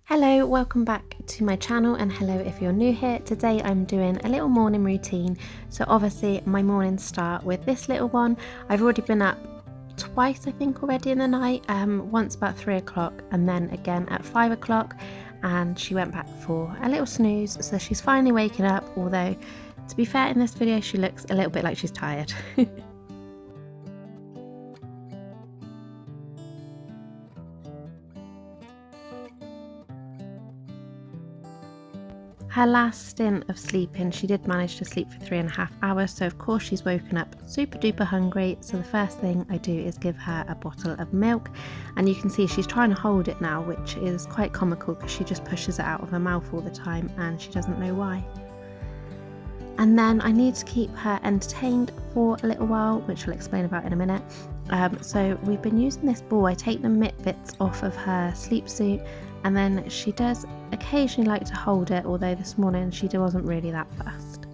Hello, welcome back to my channel, and hello if you're new here. Today I'm doing a little morning routine. So obviously my mornings start with this little one. I've already been up twice I think already in the night, once about 3 o'clock and then again at 5 o'clock, and she went back for a little snooze, so she's finally waking up, although to be fair, in this video she looks a little bit like she's tired. Her last stint of sleeping, she did manage to sleep for 3.5 hours, so of course she's woken up super duper hungry. So the first thing I do is give her a bottle of milk, and you can see she's trying to hold it now, which is quite comical because she just pushes it out of her mouth all the time and she doesn't know why. And then I need to keep her entertained for a little while, which I'll explain about in a minute. So we've been using this ball. I take the mitt bits off of her sleep suit, and then she does occasionally like to hold it, although this morning she wasn't really that fussed.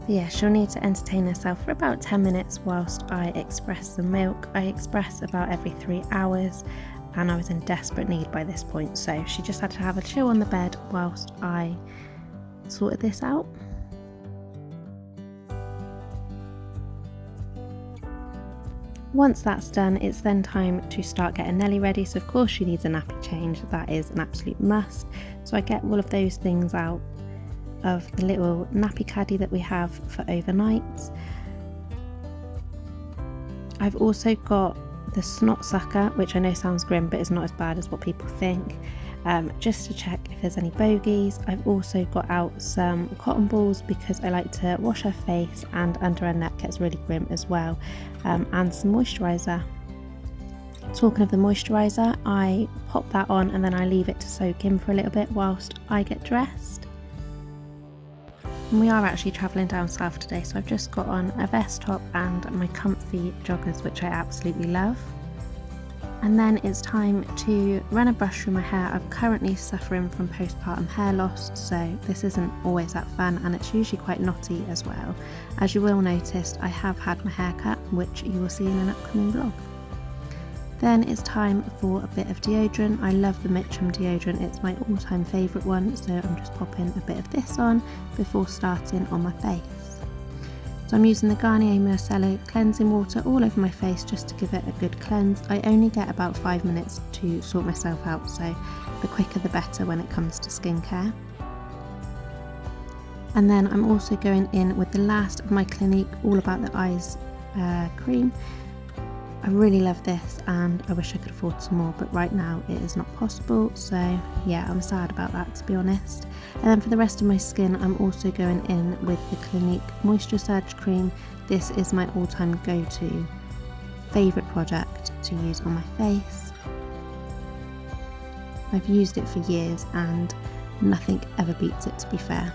Yeah, she'll need to entertain herself for about 10 minutes whilst I express the milk. I express about every 3 hours, and I was in desperate need by this point, so she just had to have a chill on the bed whilst I sorted this out. Once that's done, it's then time to start getting Nelly ready. So of course she needs a nappy change, that is an absolute must. So I get all of those things out of the little nappy caddy that we have for overnights. I've also got the snot sucker, which I know sounds grim but is not as bad as what people think, just to check if there's any bogies. I've also got out some cotton balls because I like to wash her face and under her neck gets really grim as well, and some moisturiser. Talking of the moisturiser, I pop that on and then I leave it to soak in for a little bit whilst I get dressed. And we are actually travelling down south today, so I've just got on a vest top and my comfy joggers, which I absolutely love. And then it's time to run a brush through my hair. I'm currently suffering from postpartum hair loss, so this isn't always that fun, and it's usually quite knotty as well. As you will notice, I have had my hair cut, which you will see in an upcoming vlog. Then it's time for a bit of deodorant. I love the Mitchum deodorant, it's my all-time favourite one, so I'm just popping a bit of this on before starting on my face. So I'm using the Garnier Micellar cleansing water all over my face just to give it a good cleanse. I only get about 5 minutes to sort myself out, so the quicker the better when it comes to skincare. And then I'm also going in with the last of my Clinique All About the Eyes cream. I really love this and I wish I could afford some more, but right now it is not possible, so yeah, I'm sad about that, to be honest. And then for the rest of my skin, I'm also going in with the Clinique Moisture Surge Cream. This is my all-time go-to favourite product to use on my face. I've used it for years and nothing ever beats it, to be fair.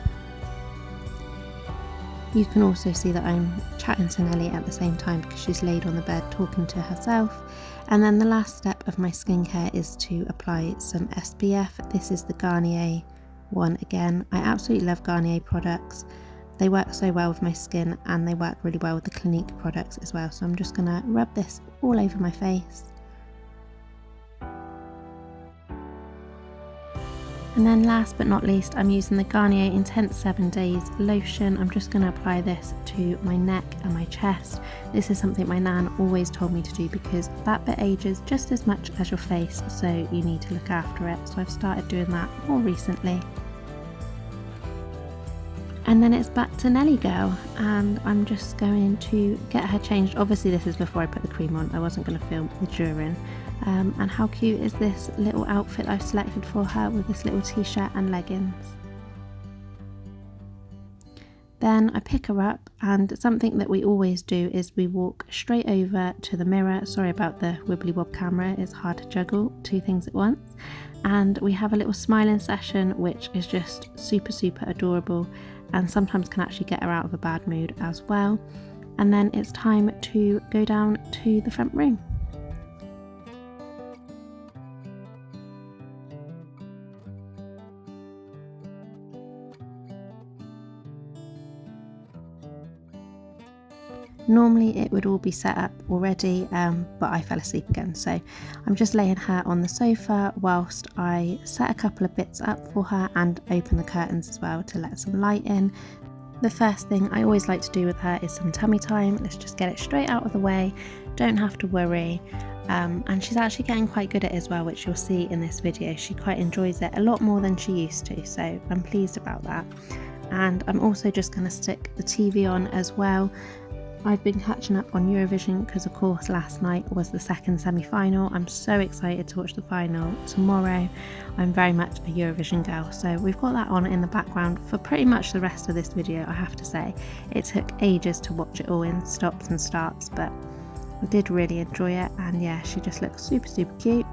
You can also see that I'm chatting to Nelly at the same time because she's laid on the bed talking to herself. And then the last step of my skincare is to apply some SPF. This is the Garnier one again. I absolutely love Garnier products. They work so well with my skin and they work really well with the Clinique products as well. So I'm just going to rub this all over my face. And then last but not least, I'm using the Garnier Intense 7 Days lotion. I'm just going to apply this to my neck and my chest. This is something my nan always told me to do because that bit ages just as much as your face, so you need to look after it. So I've started doing that more recently. And then it's back to Nelly girl, and I'm just going to get her changed. Obviously this is before I put the cream on, I wasn't going to film the during. And how cute is this little outfit I've selected for her with this little t-shirt and leggings. Then I pick her up, and something that we always do is we walk straight over to the mirror. Sorry about the wibbly wob camera, it's hard to juggle two things at once. And we have a little smiling session, which is just super adorable and sometimes can actually get her out of a bad mood as well. And then it's time to go down to the front room. Normally it would all be set up already, but I fell asleep again, so I'm just laying her on the sofa whilst I set a couple of bits up for her and open the curtains as well to let some light in. The first thing I always like to do with her is some tummy time. Let's just get it straight out of the way, don't have to worry. And she's actually getting quite good at it as well, which you'll see in this video. She quite enjoys it a lot more than she used to, so I'm pleased about that. And I'm also just going to stick the TV on as well. I've been catching up on Eurovision because of course last night was the second semi-final. I'm so excited to watch the final tomorrow. I'm very much a Eurovision girl, so we've got that on in the background for pretty much the rest of this video. I have to say it took ages to watch it all in stops and starts, but I did really enjoy it, and yeah, she just looks super cute.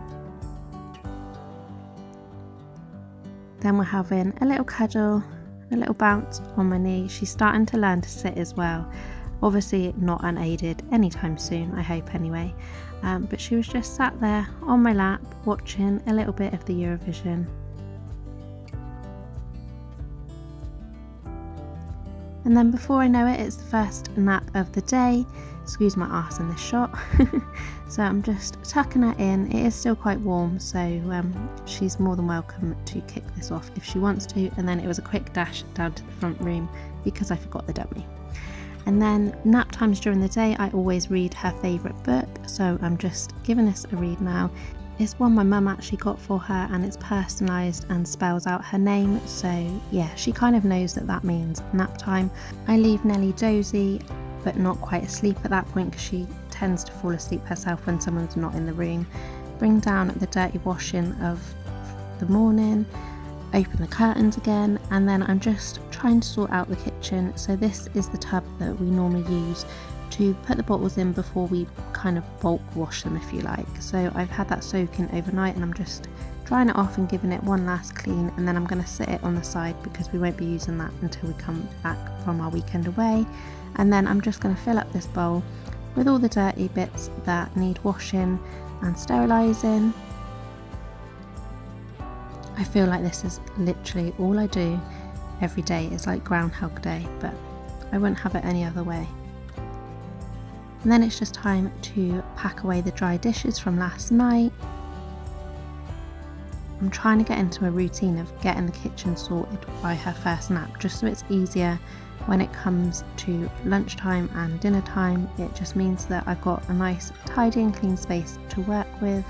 Then we're having a little cuddle, a little bounce on my knee. She's starting to learn to sit as well. Obviously not unaided anytime soon, I hope anyway, but she was just sat there on my lap watching a little bit of the Eurovision. And then before I know it, it's the first nap of the day. Excuse my arse in this shot. So I'm just tucking her in. It is still quite warm, so she's more than welcome to kick this off if she wants to. And then it was a quick dash down to the front room because I forgot the dummy. And then nap times during the day, I always read her favourite book, so I'm just giving this a read now. It's one my mum actually got for her, and it's personalised and spells out her name, so yeah, she kind of knows that means nap time. I leave Nelly dozy, but not quite asleep at that point because she tends to fall asleep herself when someone's not in the room. Bring down the dirty washing of the morning, open the curtains again, and then I'm just trying to sort out the kitchen. So this is the tub that we normally use to put the bottles in before we kind of bulk wash them, if you like. So I've had that soaking overnight, and I'm just drying it off and giving it one last clean, and then I'm going to sit it on the side because we won't be using that until we come back from our weekend away. And then I'm just going to fill up this bowl with all the dirty bits that need washing and sterilising. I feel like this is literally all I do every day. It's like Groundhog Day, but I wouldn't have it any other way. And then it's just time to pack away the dry dishes from last night. I'm trying to get into a routine of getting the kitchen sorted by her first nap, just so it's easier when it comes to lunchtime and dinner time. It just means that I've got a nice tidy and clean space to work with.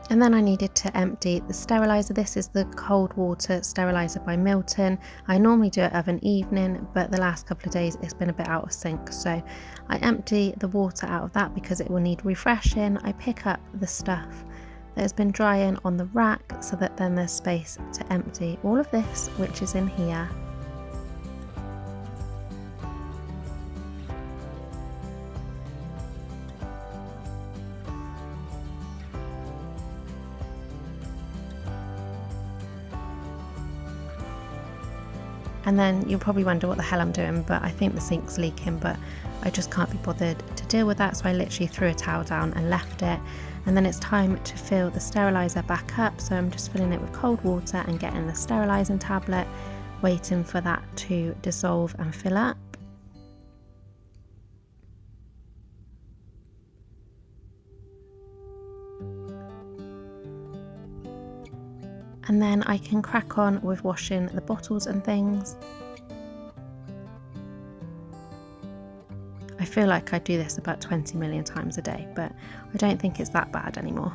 And then I needed to empty the steriliser. This is the cold water steriliser by Milton. I normally do it of an evening, but the last couple of days it's been a bit out of sync. So I empty the water out of that because it will need refreshing. I pick up the stuff that has been drying on the rack so that then there's space to empty all of this, which is in here. And then you'll probably wonder what the hell I'm doing, but I think the sink's leaking, but I just can't be bothered to deal with that, so I literally threw a towel down and left it. And then it's time to fill the steriliser back up, so I'm just filling it with cold water and getting the sterilising tablet, waiting for that to dissolve and fill up. And then I can crack on with washing the bottles and things. I feel like I do this about 20 million times a day, but I don't think it's that bad anymore.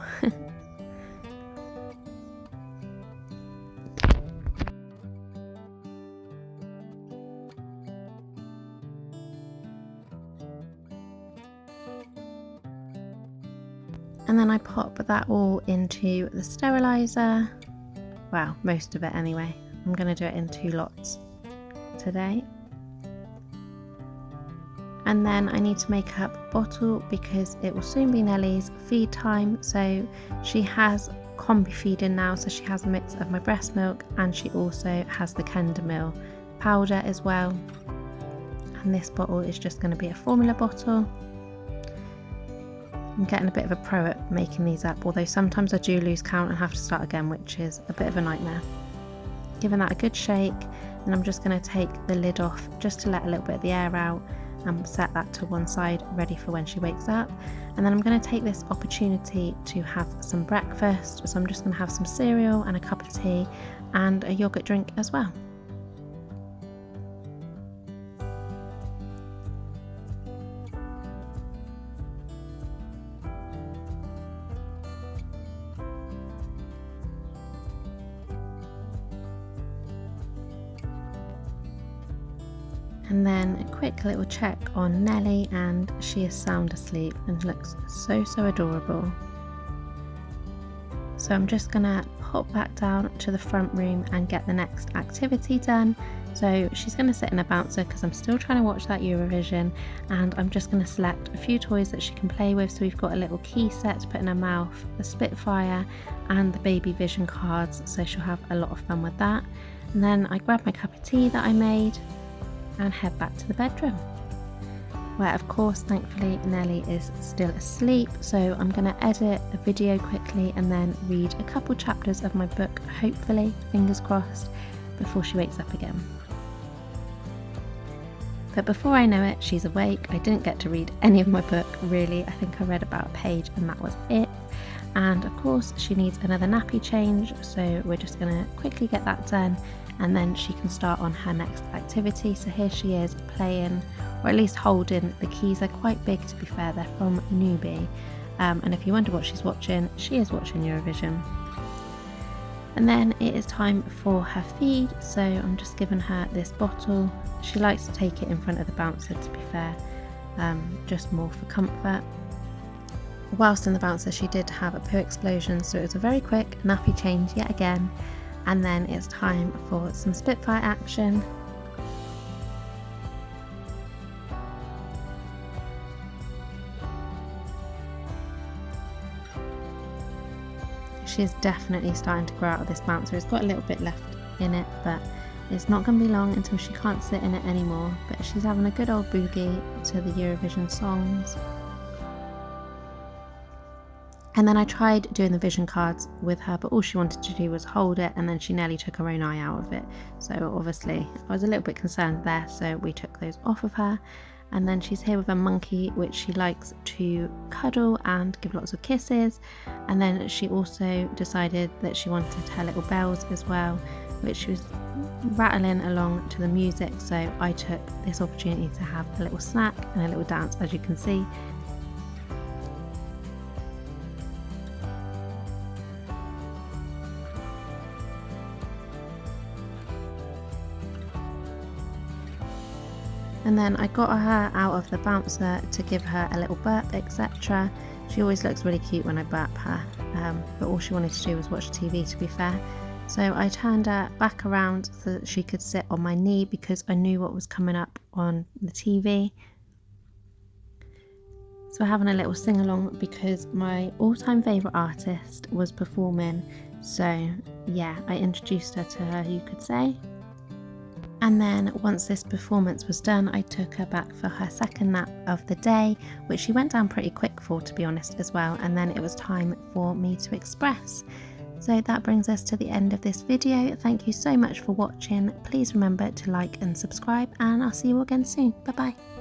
And then I pop that all into the steriliser. Well, most of it anyway. I'm going to do it in 2 lots today. And then I need to make up a bottle because it will soon be Nellie's feed time. So she has combi feeding now, so she has a mix of my breast milk and she also has the Kendamil powder as well. And this bottle is just going to be a formula bottle. I'm getting a bit of a pro at making these up, although sometimes I do lose count and have to start again, which is a bit of a nightmare. Giving that a good shake, and I'm just going to take the lid off just to let a little bit of the air out and set that to one side, ready for when she wakes up. And then I'm going to take this opportunity to have some breakfast, so I'm just going to have some cereal and a cup of tea and a yogurt drink as well. And then a quick little check on Nelly, and she is sound asleep and looks so adorable. So I'm just gonna pop back down to the front room and get the next activity done. So she's gonna sit in a bouncer because I'm still trying to watch that Eurovision, and I'm just gonna select a few toys that she can play with. So we've got a little key set to put in her mouth, the Spitfire and the baby vision cards, so she'll have a lot of fun with that. And then I grab my cup of tea that I made and head back to the bedroom, where of course thankfully Nelly is still asleep. So I'm going to edit a video quickly and then read a couple chapters of my book, hopefully, fingers crossed, before she wakes up again. But before I know it, she's awake. I didn't get to read any of my book really. I think I read about a page and that was it. And of course she needs another nappy change, so we're just going to quickly get that done, and then she can start on her next activity. So here she is playing, or at least holding, the keys. Are quite big, to be fair, they're from Newbie, and if you wonder what she's watching, she is watching Eurovision. And then it is time for her feed, so I'm just giving her this bottle. She likes to take it in front of the bouncer, to be fair, just more for comfort. Whilst in the bouncer she did have a poo explosion, so it was a very quick nappy change yet again. And then it's time for some Spitfire action. She's definitely starting to grow out of this bouncer. It's got a little bit left in it, but it's not going to be long until she can't sit in it anymore. But she's having a good old boogie to the Eurovision songs. And then I tried doing the vision cards with her, but all she wanted to do was hold it, and then she nearly took her own eye out of it. So obviously I was a little bit concerned there, so we took those off of her. And then she's here with a monkey, which she likes to cuddle and give lots of kisses. And then she also decided that she wanted her little bells as well, which was rattling along to the music. So I took this opportunity to have a little snack and a little dance, as you can see. And then I got her out of the bouncer to give her a little burp, etc. She always looks really cute when I burp her, but all she wanted to do was watch TV, to be fair. So I turned her back around so that she could sit on my knee, because I knew what was coming up on the TV. So we're having a little sing along because my all-time favourite artist was performing. So yeah, I introduced her to her, you could say. And then once this performance was done, I took her back for her second nap of the day, which she went down pretty quick for, to be honest, as well. And then it was time for me to express. So that brings us to the end of this video. Thank you so much for watching. Please remember to like and subscribe, and I'll see you again soon. Bye bye.